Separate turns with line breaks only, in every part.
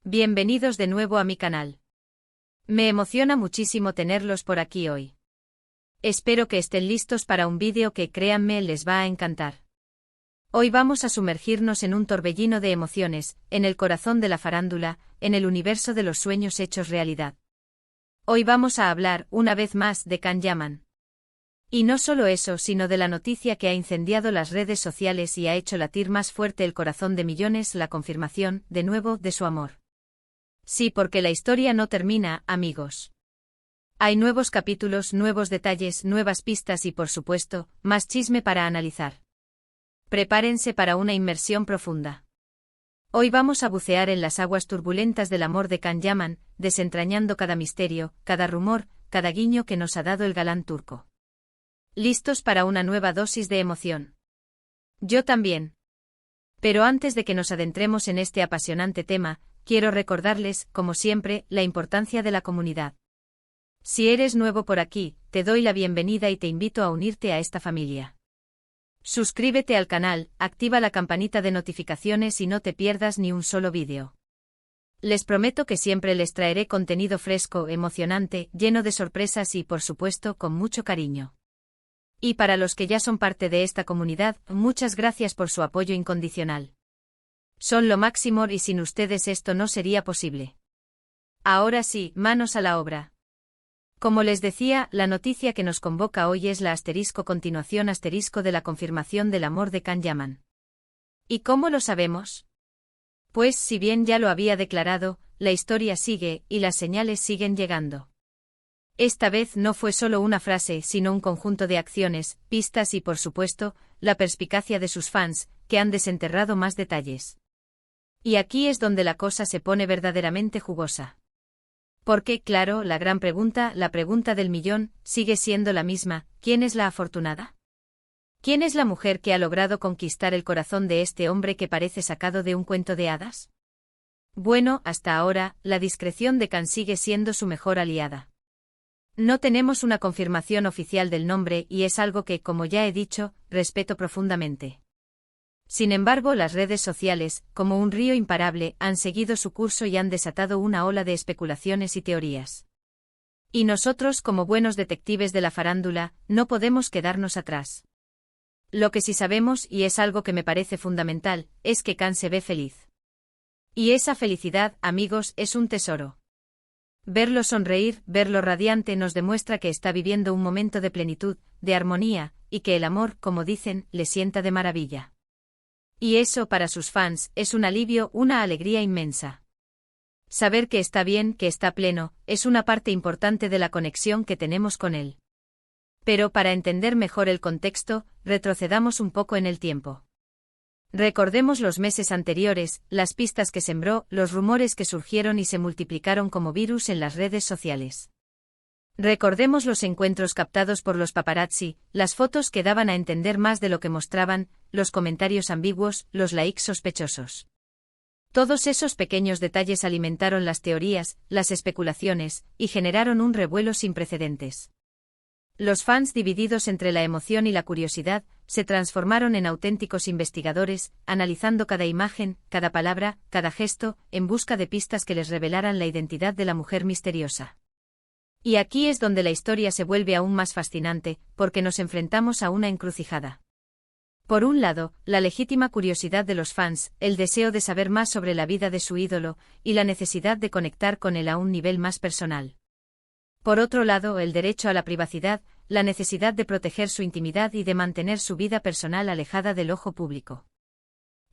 Bienvenidos de nuevo a mi canal. Me emociona muchísimo tenerlos por aquí hoy. Espero que estén listos para un vídeo que, créanme, les va a encantar. Hoy vamos a sumergirnos en un torbellino de emociones, en el corazón de la farándula, en el universo de los sueños hechos realidad. Hoy vamos a hablar, una vez más, de Can Yaman. Y no solo eso, sino de la noticia que ha incendiado las redes sociales y ha hecho latir más fuerte el corazón de millones, la confirmación, de nuevo, de su amor. Sí, porque la historia no termina, amigos. Hay nuevos capítulos, nuevos detalles, nuevas pistas y, por supuesto, más chisme para analizar. Prepárense para una inmersión profunda. Hoy vamos a bucear en las aguas turbulentas del amor de Can Yaman, desentrañando cada misterio, cada rumor, cada guiño que nos ha dado el galán turco. ¿Listos para una nueva dosis de emoción? Yo también. Pero antes de que nos adentremos en este apasionante tema, quiero recordarles, como siempre, la importancia de la comunidad. Si eres nuevo por aquí, te doy la bienvenida y te invito a unirte a esta familia. Suscríbete al canal, activa la campanita de notificaciones y no te pierdas ni un solo vídeo. Les prometo que siempre les traeré contenido fresco, emocionante, lleno de sorpresas y, por supuesto, con mucho cariño. Y para los que ya son parte de esta comunidad, muchas gracias por su apoyo incondicional. Son lo máximo y sin ustedes esto no sería posible. Ahora sí, manos a la obra. Como les decía, la noticia que nos convoca hoy es la continuación de la confirmación del amor de Can Yaman. ¿Y cómo lo sabemos? Pues si bien ya lo había declarado, la historia sigue y las señales siguen llegando. Esta vez no fue solo una frase, sino un conjunto de acciones, pistas y, por supuesto, la perspicacia de sus fans, que han desenterrado más detalles. Y aquí es donde la cosa se pone verdaderamente jugosa. Porque, claro, la gran pregunta, la pregunta del millón, sigue siendo la misma: ¿quién es la afortunada? ¿Quién es la mujer que ha logrado conquistar el corazón de este hombre que parece sacado de un cuento de hadas? Bueno, hasta ahora, la discreción de Can sigue siendo su mejor aliada. No tenemos una confirmación oficial del nombre y es algo que, como ya he dicho, respeto profundamente. Sin embargo, las redes sociales, como un río imparable, han seguido su curso y han desatado una ola de especulaciones y teorías. Y nosotros, como buenos detectives de la farándula, no podemos quedarnos atrás. Lo que sí sabemos, y es algo que me parece fundamental, es que Can se ve feliz. Y esa felicidad, amigos, es un tesoro. Verlo sonreír, verlo radiante nos demuestra que está viviendo un momento de plenitud, de armonía, y que el amor, como dicen, le sienta de maravilla. Y eso, para sus fans, es un alivio, una alegría inmensa. Saber que está bien, que está pleno, es una parte importante de la conexión que tenemos con él. Pero para entender mejor el contexto, retrocedamos un poco en el tiempo. Recordemos los meses anteriores, las pistas que sembró, los rumores que surgieron y se multiplicaron como virus en las redes sociales. Recordemos los encuentros captados por los paparazzi, las fotos que daban a entender más de lo que mostraban, los comentarios ambiguos, los likes sospechosos. Todos esos pequeños detalles alimentaron las teorías, las especulaciones, y generaron un revuelo sin precedentes. Los fans, divididos entre la emoción y la curiosidad, se transformaron en auténticos investigadores, analizando cada imagen, cada palabra, cada gesto, en busca de pistas que les revelaran la identidad de la mujer misteriosa. Y aquí es donde la historia se vuelve aún más fascinante, porque nos enfrentamos a una encrucijada. Por un lado, la legítima curiosidad de los fans, el deseo de saber más sobre la vida de su ídolo, y la necesidad de conectar con él a un nivel más personal. Por otro lado, el derecho a la privacidad, la necesidad de proteger su intimidad y de mantener su vida personal alejada del ojo público.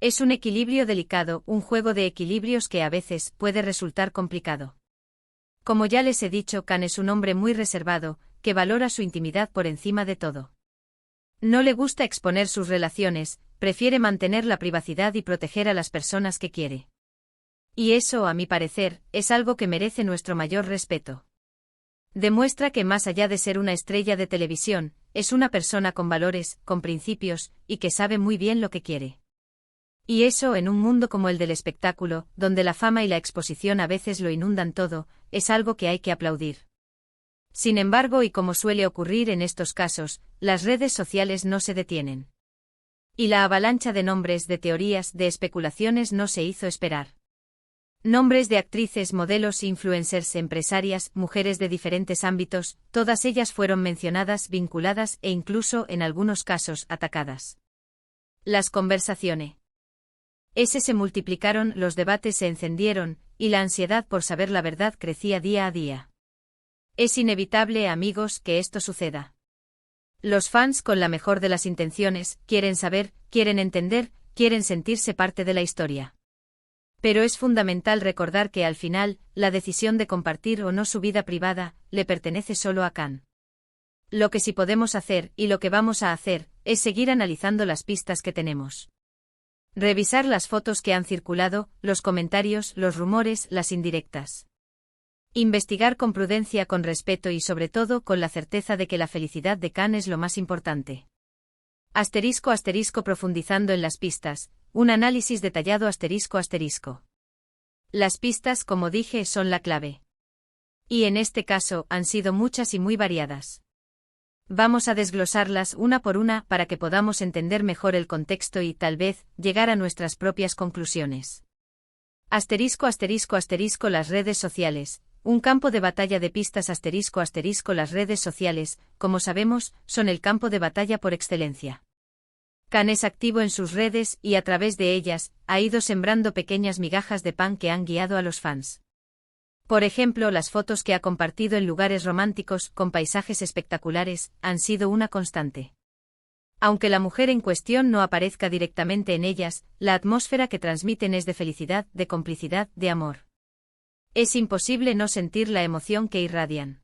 Es un equilibrio delicado, un juego de equilibrios que a veces puede resultar complicado. Como ya les he dicho, Can es un hombre muy reservado, que valora su intimidad por encima de todo. No le gusta exponer sus relaciones, prefiere mantener la privacidad y proteger a las personas que quiere. Y eso, a mi parecer, es algo que merece nuestro mayor respeto. Demuestra que más allá de ser una estrella de televisión, es una persona con valores, con principios, y que sabe muy bien lo que quiere. Y eso, en un mundo como el del espectáculo, donde la fama y la exposición a veces lo inundan todo, es algo que hay que aplaudir. Sin embargo, y como suele ocurrir en estos casos, las redes sociales no se detienen. Y la avalancha de nombres, de teorías, de especulaciones no se hizo esperar. Nombres de actrices, modelos, influencers, empresarias, mujeres de diferentes ámbitos, todas ellas fueron mencionadas, vinculadas e incluso, en algunos casos, atacadas. Las conversaciones. Se multiplicaron, los debates se encendieron, y la ansiedad por saber la verdad crecía día a día. Es inevitable, amigos, que esto suceda. Los fans, con la mejor de las intenciones, quieren saber, quieren entender, quieren sentirse parte de la historia. Pero es fundamental recordar que al final, la decisión de compartir o no su vida privada, le pertenece solo a Khan. Lo que sí podemos hacer, y lo que vamos a hacer, es seguir analizando las pistas que tenemos. Revisar las fotos que han circulado, los comentarios, los rumores, las indirectas. Investigar con prudencia, con respeto y sobre todo con la certeza de que la felicidad de Khan es lo más importante. *** Profundizando en las pistas, un análisis detallado ***. Las pistas, como dije, son la clave. Y en este caso, han sido muchas y muy variadas. Vamos a desglosarlas una por una para que podamos entender mejor el contexto y, tal vez, llegar a nuestras propias conclusiones. ***. Las redes sociales. Un campo de batalla de pistas ***. Las redes sociales, como sabemos, son el campo de batalla por excelencia. Khan es activo en sus redes y a través de ellas, ha ido sembrando pequeñas migajas de pan que han guiado a los fans. Por ejemplo, las fotos que ha compartido en lugares románticos, con paisajes espectaculares, han sido una constante. Aunque la mujer en cuestión no aparezca directamente en ellas, la atmósfera que transmiten es de felicidad, de complicidad, de amor. Es imposible no sentir la emoción que irradian.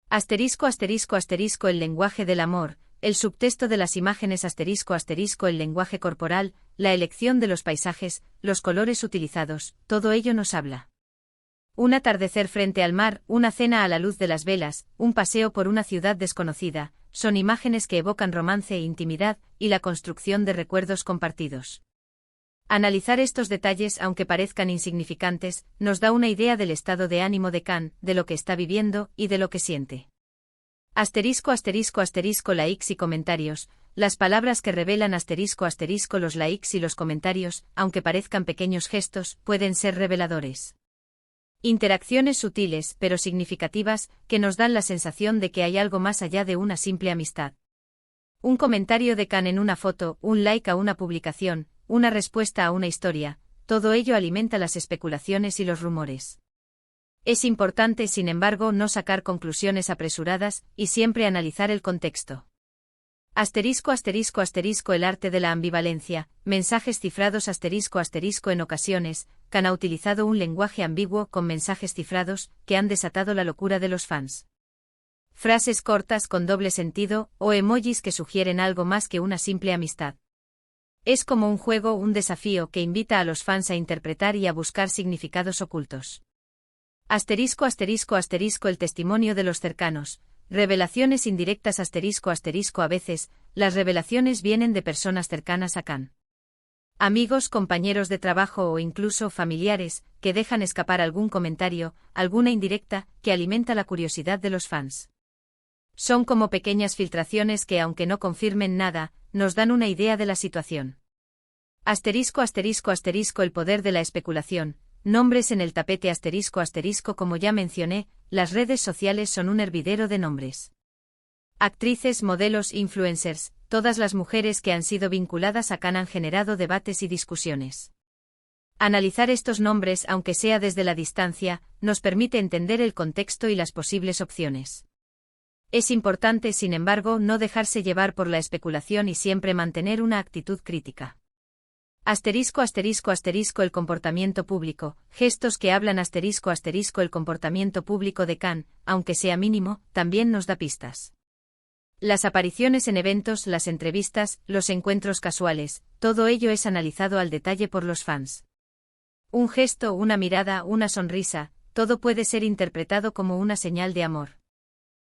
***. El lenguaje del amor, el subtexto de las imágenes ***. El lenguaje corporal, la elección de los paisajes, los colores utilizados, todo ello nos habla. Un atardecer frente al mar, una cena a la luz de las velas, un paseo por una ciudad desconocida, son imágenes que evocan romance e intimidad, y la construcción de recuerdos compartidos. Analizar estos detalles, aunque parezcan insignificantes, nos da una idea del estado de ánimo de Khan, de lo que está viviendo y de lo que siente. ***. Likes y comentarios. Las palabras que revelan ***. Los likes y los comentarios, aunque parezcan pequeños gestos, pueden ser reveladores. Interacciones sutiles, pero significativas, que nos dan la sensación de que hay algo más allá de una simple amistad. Un comentario de Khan en una foto, un like a una publicación, una respuesta a una historia, todo ello alimenta las especulaciones y los rumores. Es importante, sin embargo, no sacar conclusiones apresuradas, y siempre analizar el contexto. ***. El arte de la ambivalencia, mensajes cifrados ***. En ocasiones, Khan ha utilizado un lenguaje ambiguo con mensajes cifrados, que han desatado la locura de los fans. Frases cortas con doble sentido, o emojis que sugieren algo más que una simple amistad. Es como un juego, un desafío que invita a los fans a interpretar y a buscar significados ocultos. ***. El testimonio de los cercanos. Revelaciones indirectas ***. A veces, las revelaciones vienen de personas cercanas a Khan. Amigos, compañeros de trabajo o incluso familiares, que dejan escapar algún comentario, alguna indirecta, que alimenta la curiosidad de los fans. Son como pequeñas filtraciones que, aunque no confirmen nada, nos dan una idea de la situación. ***. El poder de la especulación. Nombres en el tapete ***. Como ya mencioné, las redes sociales son un hervidero de nombres. Actrices, modelos, influencers, todas las mujeres que han sido vinculadas a Khan han generado debates y discusiones. Analizar estos nombres, aunque sea desde la distancia, nos permite entender el contexto y las posibles opciones. Es importante, sin embargo, no dejarse llevar por la especulación y siempre mantener una actitud crítica. El comportamiento público, gestos que hablan el comportamiento público de Khan, aunque sea mínimo, también nos da pistas. Las apariciones en eventos, las entrevistas, los encuentros casuales, todo ello es analizado al detalle por los fans. Un gesto, una mirada, una sonrisa, todo puede ser interpretado como una señal de amor.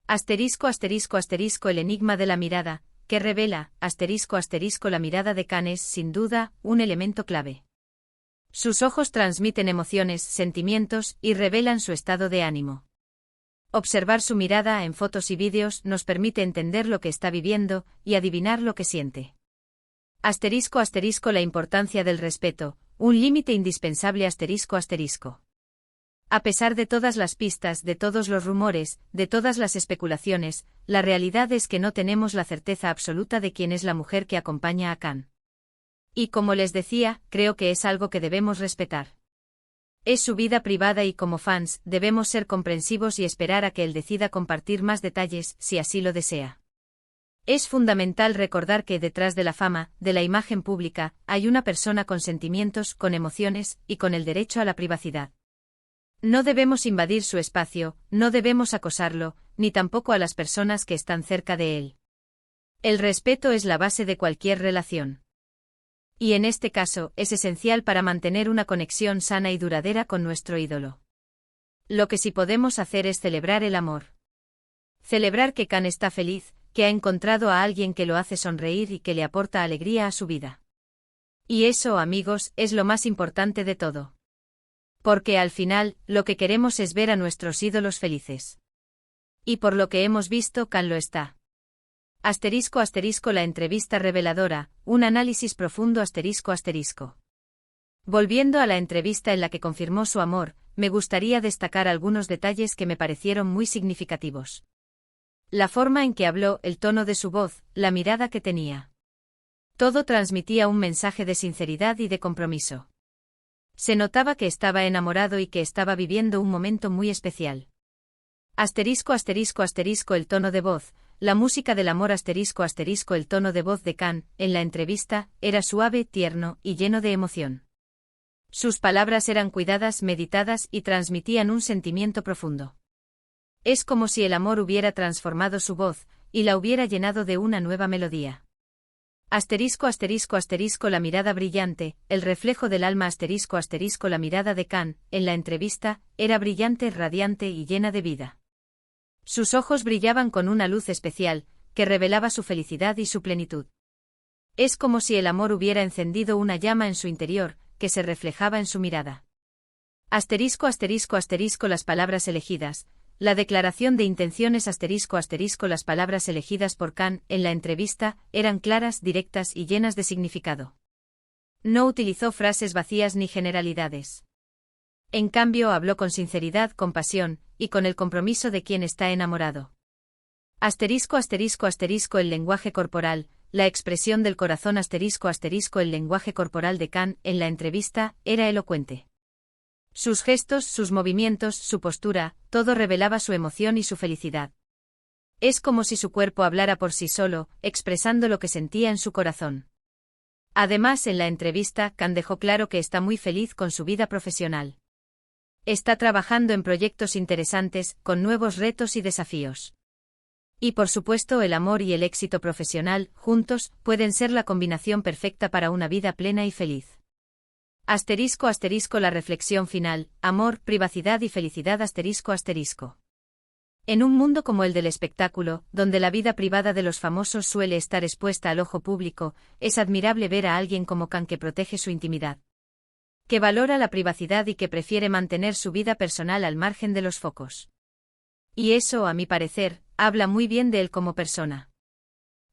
El enigma de la mirada, que revela, la mirada de Khan es, sin duda, un elemento clave. Sus ojos transmiten emociones, sentimientos, y revelan su estado de ánimo. Observar su mirada en fotos y vídeos nos permite entender lo que está viviendo, y adivinar lo que siente. ***. La importancia del respeto. un límite indispensable asterisco asterisco. A pesar de todas las pistas, de todos los rumores, de todas las especulaciones, la realidad es que no tenemos la certeza absoluta de quién es la mujer que acompaña a Khan. Y como les decía, creo que es algo que debemos respetar. Es su vida privada y como fans, debemos ser comprensivos y esperar a que él decida compartir más detalles, si así lo desea. Es fundamental recordar que detrás de la fama, de la imagen pública, hay una persona con sentimientos, con emociones, y con el derecho a la privacidad. No debemos invadir su espacio, no debemos acosarlo, ni tampoco a las personas que están cerca de él. El respeto es la base de cualquier relación. Y en este caso, es esencial para mantener una conexión sana y duradera con nuestro ídolo. Lo que sí podemos hacer es celebrar el amor. Celebrar que Khan está feliz, que ha encontrado a alguien que lo hace sonreír y que le aporta alegría a su vida. Y eso, amigos, es lo más importante de todo. Porque al final, lo que queremos es ver a nuestros ídolos felices. Y por lo que hemos visto, Khan lo está. Asterisco asterisco la entrevista reveladora, un análisis profundo asterisco asterisco. Volviendo a la entrevista en la que confirmó su amor, me gustaría destacar algunos detalles que me parecieron muy significativos. La forma en que habló, el tono de su voz, la mirada que tenía. Todo transmitía un mensaje de sinceridad y de compromiso. Se notaba que estaba enamorado y que estaba viviendo un momento muy especial. Asterisco asterisco asterisco el tono de voz, la música del amor asterisco asterisco el tono de voz de Khan, en la entrevista, era suave, tierno y lleno de emoción. Sus palabras eran cuidadas, meditadas y transmitían un sentimiento profundo. Es como si el amor hubiera transformado su voz, y la hubiera llenado de una nueva melodía. Asterisco asterisco asterisco la mirada brillante, el reflejo del alma asterisco asterisco la mirada de Khan, en la entrevista, era brillante, radiante y llena de vida. Sus ojos brillaban con una luz especial, que revelaba su felicidad y su plenitud. Es como si el amor hubiera encendido una llama en su interior, que se reflejaba en su mirada. Asterisco asterisco asterisco las palabras elegidas, la declaración de intenciones asterisco asterisco las palabras elegidas por Khan, en la entrevista, eran claras, directas y llenas de significado. No utilizó frases vacías ni generalidades. En cambio habló con sinceridad, con pasión, y con el compromiso de quien está enamorado. Asterisco asterisco asterisco el lenguaje corporal, la expresión del corazón asterisco asterisco el lenguaje corporal de Khan, en la entrevista, era elocuente. Sus gestos, sus movimientos, su postura, todo revelaba su emoción y su felicidad. Es como si su cuerpo hablara por sí solo, expresando lo que sentía en su corazón. Además, en la entrevista, Khan dejó claro que está muy feliz con su vida profesional. Está trabajando en proyectos interesantes, con nuevos retos y desafíos. Y por supuesto el amor y el éxito profesional, juntos, pueden ser la combinación perfecta para una vida plena y feliz. Asterisco asterisco la reflexión final, amor, privacidad y felicidad asterisco asterisco. En un mundo como el del espectáculo, donde la vida privada de los famosos suele estar expuesta al ojo público, es admirable ver a alguien como Khan que protege su intimidad. Que valora la privacidad y que prefiere mantener su vida personal al margen de los focos. Y eso, a mi parecer, habla muy bien de él como persona.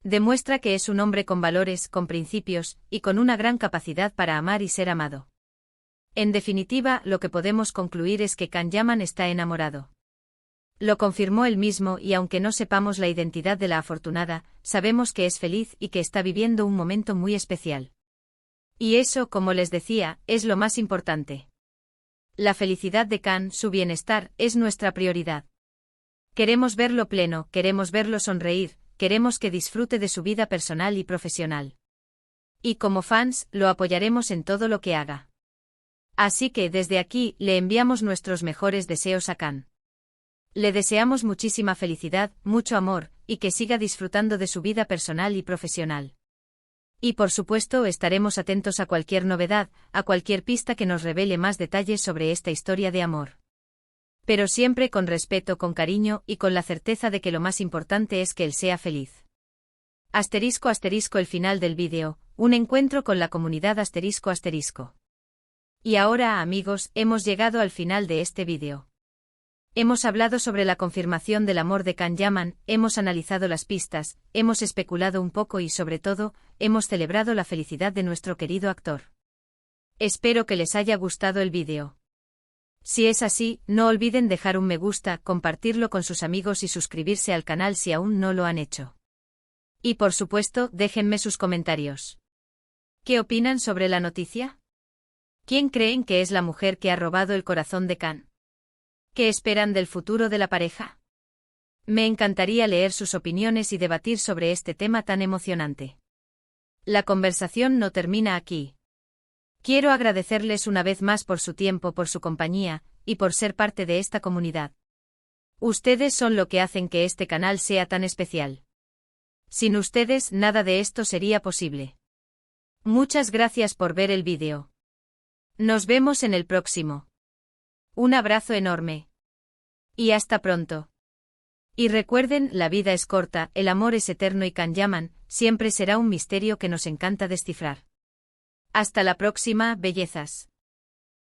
Demuestra que es un hombre con valores, con principios, y con una gran capacidad para amar y ser amado. En definitiva, lo que podemos concluir es que Khan Yaman está enamorado. Lo confirmó él mismo y aunque no sepamos la identidad de la afortunada, sabemos que es feliz y que está viviendo un momento muy especial. Y eso, como les decía, es lo más importante. La felicidad de Khan, su bienestar, es nuestra prioridad. Queremos verlo pleno, queremos verlo sonreír, queremos que disfrute de su vida personal y profesional. Y como fans, lo apoyaremos en todo lo que haga. Así que desde aquí, le enviamos nuestros mejores deseos a Khan. Le deseamos muchísima felicidad, mucho amor, y que siga disfrutando de su vida personal y profesional. Y por supuesto estaremos atentos a cualquier novedad, a cualquier pista que nos revele más detalles sobre esta historia de amor. Pero siempre con respeto, con cariño y con la certeza de que lo más importante es que él sea feliz. Asterisco asterisco el final del vídeo, un encuentro con la comunidad asterisco asterisco. Y ahora, amigos, hemos llegado al final de este vídeo. Hemos hablado sobre la confirmación del amor de Khan Yaman, hemos analizado las pistas, hemos especulado un poco y sobre todo, hemos celebrado la felicidad de nuestro querido actor. Espero que les haya gustado el vídeo. Si es así, no olviden dejar un me gusta, compartirlo con sus amigos y suscribirse al canal si aún no lo han hecho. Y por supuesto, déjenme sus comentarios. ¿Qué opinan sobre la noticia? ¿Quién creen que es la mujer que ha robado el corazón de Khan? ¿Qué esperan del futuro de la pareja? Me encantaría leer sus opiniones y debatir sobre este tema tan emocionante. La conversación no termina aquí. Quiero agradecerles una vez más por su tiempo, por su compañía, y por ser parte de esta comunidad. Ustedes son lo que hacen que este canal sea tan especial. Sin ustedes, nada de esto sería posible. Muchas gracias por ver el vídeo. Nos vemos en el próximo. Un abrazo enorme. Y hasta pronto. Y recuerden, la vida es corta, el amor es eterno y Khan Yaman siempre será un misterio que nos encanta descifrar. Hasta la próxima, bellezas.